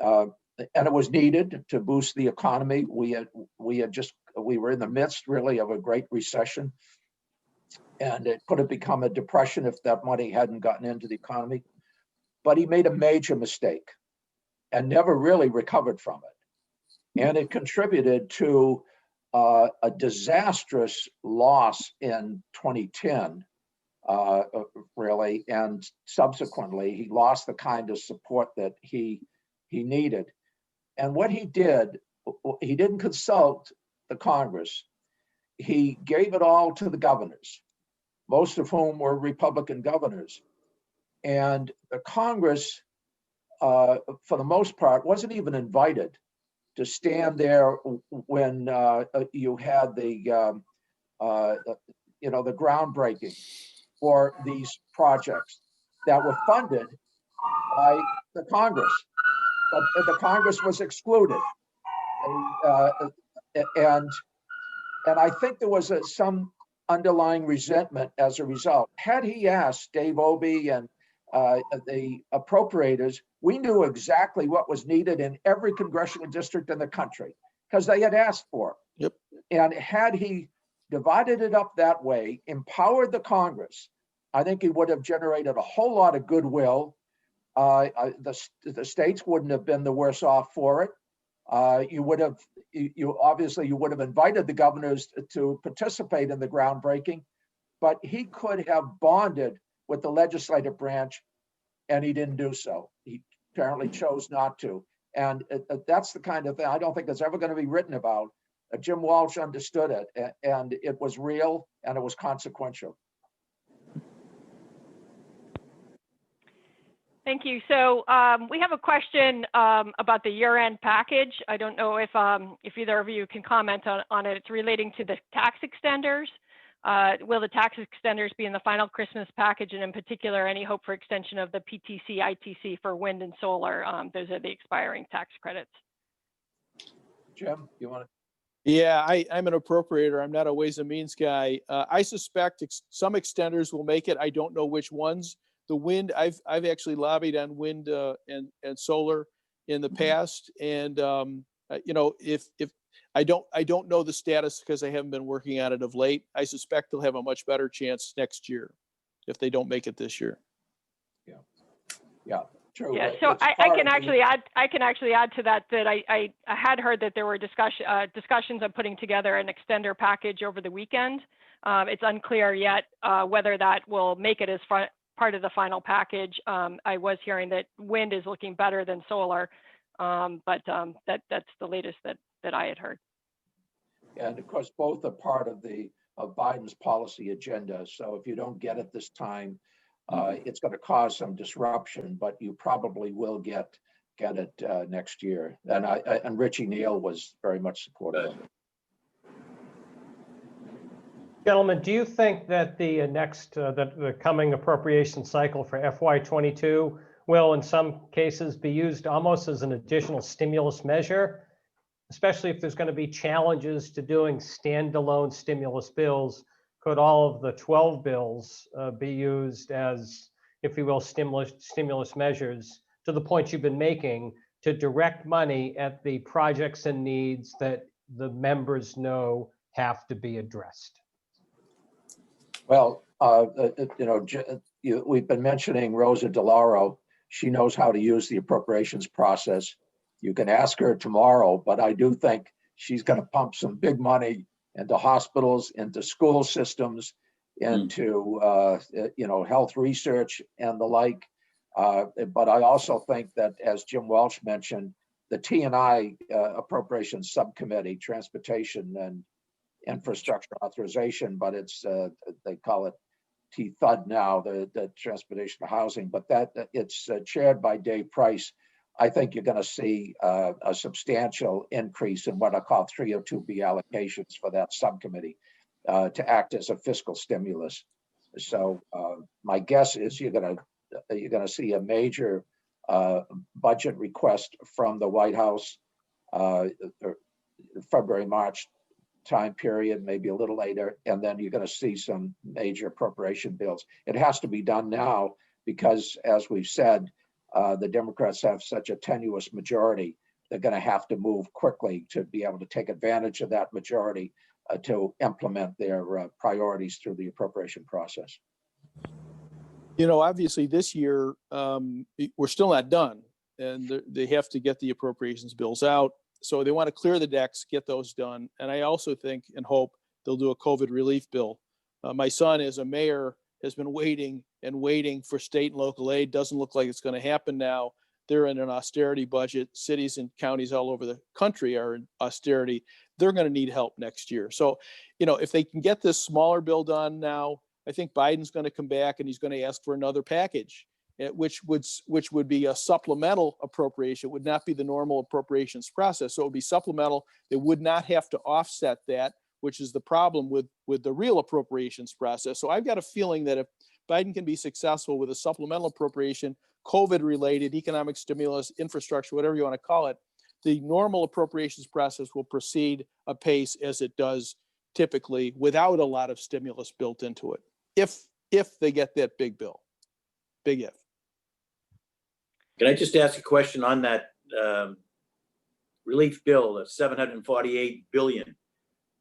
and it was needed to boost the economy. We were in the midst really of a great recession, and it could have become a depression if that money hadn't gotten into the economy. But he made a major mistake and never really recovered from it. And it contributed to a disastrous loss in 2010, really. And subsequently, he lost the kind of support that he needed. And what he did, he didn't consult the Congress. He gave it all to the governors, most of whom were Republican governors. And the Congress, for the most part, wasn't even invited to stand there when you had the groundbreaking for these projects that were funded by the Congress, but the Congress was excluded, and I think there was some underlying resentment as a result. Had he asked Dave Obey and the appropriators, we knew exactly what was needed in every congressional district in the country because they had asked for it. Yep. And had he divided it up that way, empowered the Congress, I think he would have generated a whole lot of goodwill. The states wouldn't have been the worse off for it. You would have invited the governors to participate in the groundbreaking, but he could have bonded with the legislative branch, and he didn't do so. He apparently chose not to. And that's the kind of thing I don't think it's ever going to be written about. Jim Walsh understood it, and it was real, and it was consequential. Thank you. So we have a question about the year-end package. I don't know if either of you can comment on it. It's relating to the tax extenders. Will the tax extenders be in the final Christmas package? And in particular, any hope for extension of the PTC, ITC for wind and solar? Those are the expiring tax credits. Jim, you want to? Yeah, I'm an appropriator. I'm not a Ways and Means guy. I suspect some extenders will make it. I don't know which ones. The wind, I've actually lobbied on wind and solar in the past, and you know, if I don't know the status because I haven't been working on it of late. I suspect they'll have a much better chance next year if they don't make it this year. Yeah. True. Yeah, so I can actually add to that I had heard that there were discussions on putting together an extender package over the weekend. It's unclear yet whether that will make it as part of the final package. I was hearing that wind is looking better than solar, but that's the latest that I had heard. And of course, both are part of Biden's policy agenda. So if you don't get it this time, it's going to cause some disruption, but you probably will get it next year. And Richie Neal was very much supportive of it. Gentlemen, do you think that the the coming appropriation cycle for FY22 will in some cases be used almost as an additional stimulus measure, especially if there's going to be challenges to doing standalone stimulus bills? Could all of the 12 bills be used as, if you will, stimulus measures, to the point you've been making, to direct money at the projects and needs that the members know have to be addressed? Well, we've been mentioning Rosa DeLauro. She knows how to use the appropriations process. You can ask her tomorrow, but I do think she's going to pump some big money into hospitals, into school systems, into health research and the like. But I also think that, as Jim Walsh mentioned, the T&I Appropriations Subcommittee, Transportation and Infrastructure Authorization, but it's they call it THUD now, the Transportation Housing, but that it's chaired by Dave Price. I think you're going to see a substantial increase in what I call 302B allocations for that subcommittee to act as a fiscal stimulus. So my guess is you're going to see a major budget request from the White House February, March time period, maybe a little later, and then you're going to see some major appropriation bills. It has to be done now because, as we've said, the Democrats have such a tenuous majority. They're going to have to move quickly to be able to take advantage of that majority to implement their priorities through the appropriation process. You know, obviously this year, we're still not done, and they have to get the appropriations bills out. So they want to clear the decks, get those done. And I also think and hope they'll do a COVID relief bill. My son, as a mayor, has been waiting and waiting for state and local aid. Doesn't look like it's going to happen now. They're in an austerity budget. Cities and counties all over the country are in austerity. They're going to need help next year. So, you know, if they can get this smaller bill done now, I think Biden's going to come back and he's going to ask for another package, which would be a supplemental appropriation. It would not be the normal appropriations process. So it would be supplemental. They would not have to offset that, which is the problem with the real appropriations process. So I've got a feeling that if Biden can be successful with a supplemental appropriation, COVID-related, economic stimulus, infrastructure, whatever you want to call it, the normal appropriations process will proceed apace as it does typically without a lot of stimulus built into it. If they get that big bill, big if. Can I just ask a question on that relief bill of $748 billion?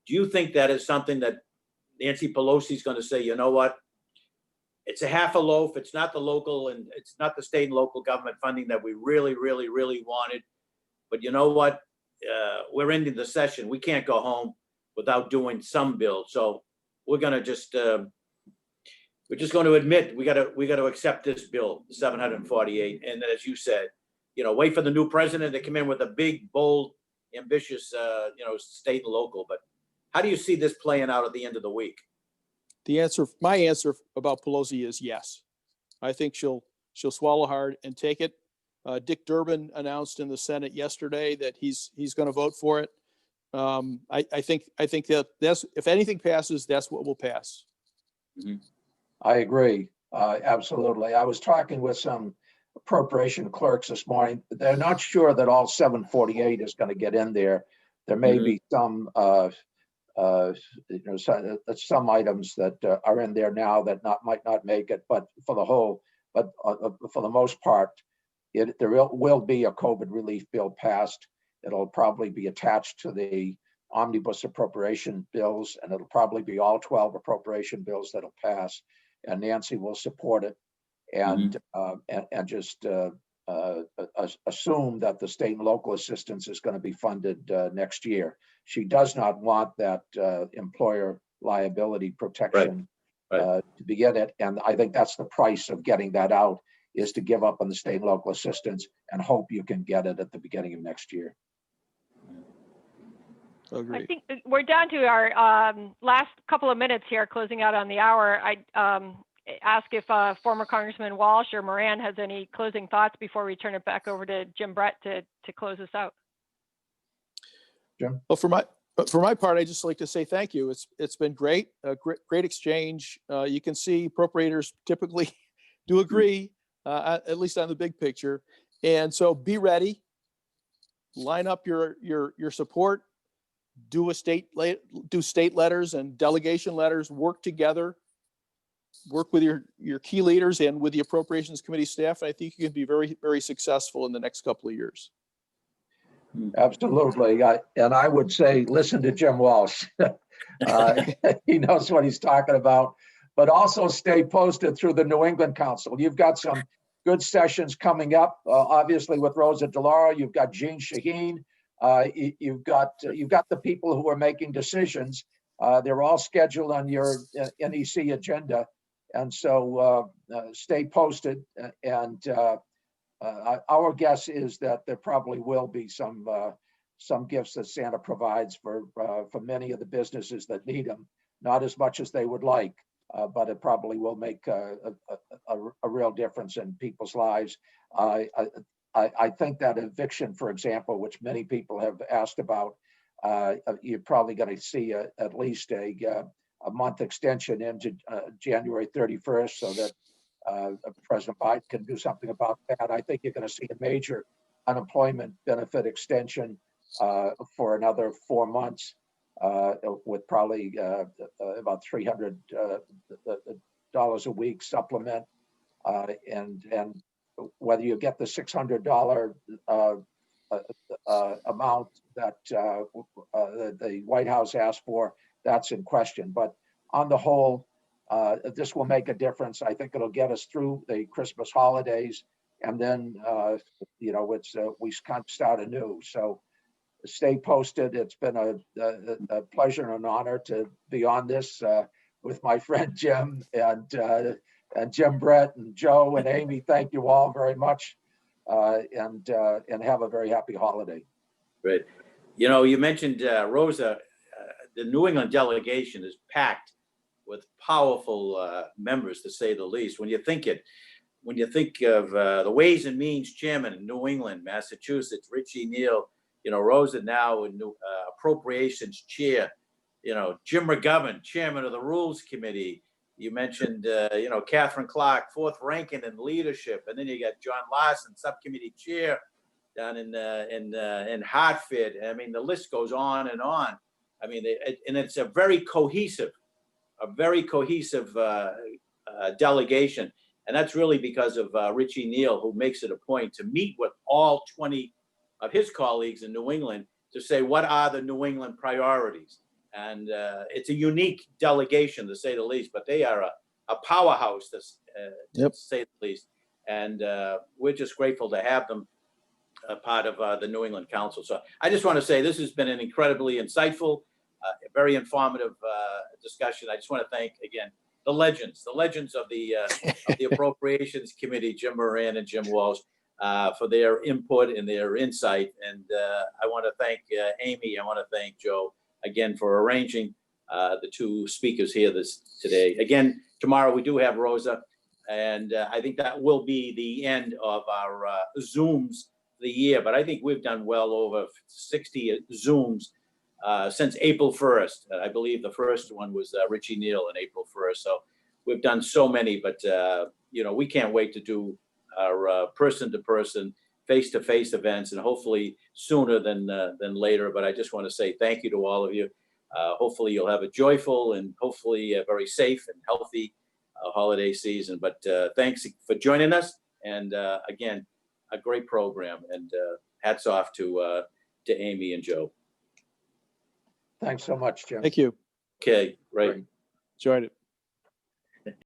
Do you think that is something that Nancy Pelosi is going to say, you know what, it's a half a loaf, it's not the local and it's not the state and local government funding that we really, really, really wanted, but you know what, we're ending the session. We can't go home without doing some bill. So we're going to just, we're just going to admit we got to accept this bill, 748. And as you said, you know, wait for the new president to come in with a big, bold, ambitious, state and local. But how do you see this playing out at the end of the week? My answer about Pelosi is yes. I think she'll swallow hard and take it. Dick Durbin announced in the Senate yesterday that he's going to vote for it. I think that's, if anything passes, that's what will pass. I agree. Absolutely. I was talking with some appropriation clerks this morning. They're not sure that all 748 is going to get in there. There may be some, some items that are in there now that might not make it, but for the most part, there will be a COVID relief bill passed. It'll probably be attached to the omnibus appropriation bills, and it'll probably be all 12 appropriation bills that'll pass. And Nancy will support it, and just assume that the state and local assistance is going to be funded next year. She does not want that employer liability protection to begin it, and I think that's the price of getting that out, is to give up on the state and local assistance and hope you can get it at the beginning of next year. I think we're down to our last couple of minutes here, closing out on the hour. I'd ask if former Congressman Walsh or Moran has any closing thoughts before we turn it back over to Jim Brett to close us out. Jim? Well, for my part, I'd just like to say thank you. It's been great, great exchange. You can see appropriators typically do agree, at least on the big picture. And so be ready, line up your support. Do state letters and delegation letters, work together, work with your key leaders and with the Appropriations Committee staff. And I think you can be very, very successful in the next couple of years. Absolutely. And I would say, listen to Jim Walsh. He knows what he's talking about, but also stay posted through the New England Council. You've got some good sessions coming up, obviously with Rosa DeLauro. You've got Jean Shaheen. You've got the people who are making decisions. They're all scheduled on your NEC agenda, and so stay posted. And our guess is that there probably will be some gifts that Santa provides for many of the businesses that need them. Not as much as they would like, but it probably will make a real difference in people's lives. I think that eviction, for example, which many people have asked about, you're probably going to see at least a month extension into January 31st, so that President Biden can do something about that. I think you're going to see a major unemployment benefit extension for another 4 months, with probably about $300 a week supplement, and whether you get the $600 amount that the White House asked for, that's in question. But on the whole, this will make a difference. I think it'll get us through the Christmas holidays, and then we kind of start anew. So stay posted. It's been a pleasure and an honor to be on this with my friend Jim and Jim Brett and Joe and Amy. Thank you all very much, and have a very happy holiday. Great. You know, you mentioned Rosa. The New England delegation is packed with powerful members, to say the least. When you think of the Ways and Means Chairman in New England, Massachusetts, Richie Neal, Rosa now in Appropriations Chair, Jim McGovern, Chairman of the Rules Committee. You mentioned, Catherine Clark, fourth ranking in leadership, and then you got John Larson, subcommittee chair down in Hartford. I mean, the list goes on and on. I mean, and it's a very cohesive delegation, and that's really because of Richie Neal, who makes it a point to meet with all 20 of his colleagues in New England to say what are the New England priorities. And it's a unique delegation, to say the least, but they are a powerhouse, to say the least. And we're just grateful to have them part of the New England Council. So I just want to say this has been an incredibly insightful, very informative discussion. I just want to thank, again, the legends of the Appropriations Committee, Jim Moran and Jim Walsh, for their input and their insight. And I want to thank Amy. I want to thank Joe again for arranging the two speakers here today. Again, tomorrow we do have Rosa, and I think that will be the end of our Zooms for the year. But I think we've done well over 60 Zooms since April 1st. I believe the first one was Richie Neal on April 1st. So we've done so many, but you know, we can't wait to do our person-to-person, face-to-face events, and hopefully sooner than later. But I just want to say thank you to all of you. Hopefully you'll have a joyful and hopefully a very safe and healthy holiday season. But thanks for joining us. And again, a great program. And hats off to Amy and Joe. Thanks so much, Jim. Thank you. Okay, right. Enjoyed it.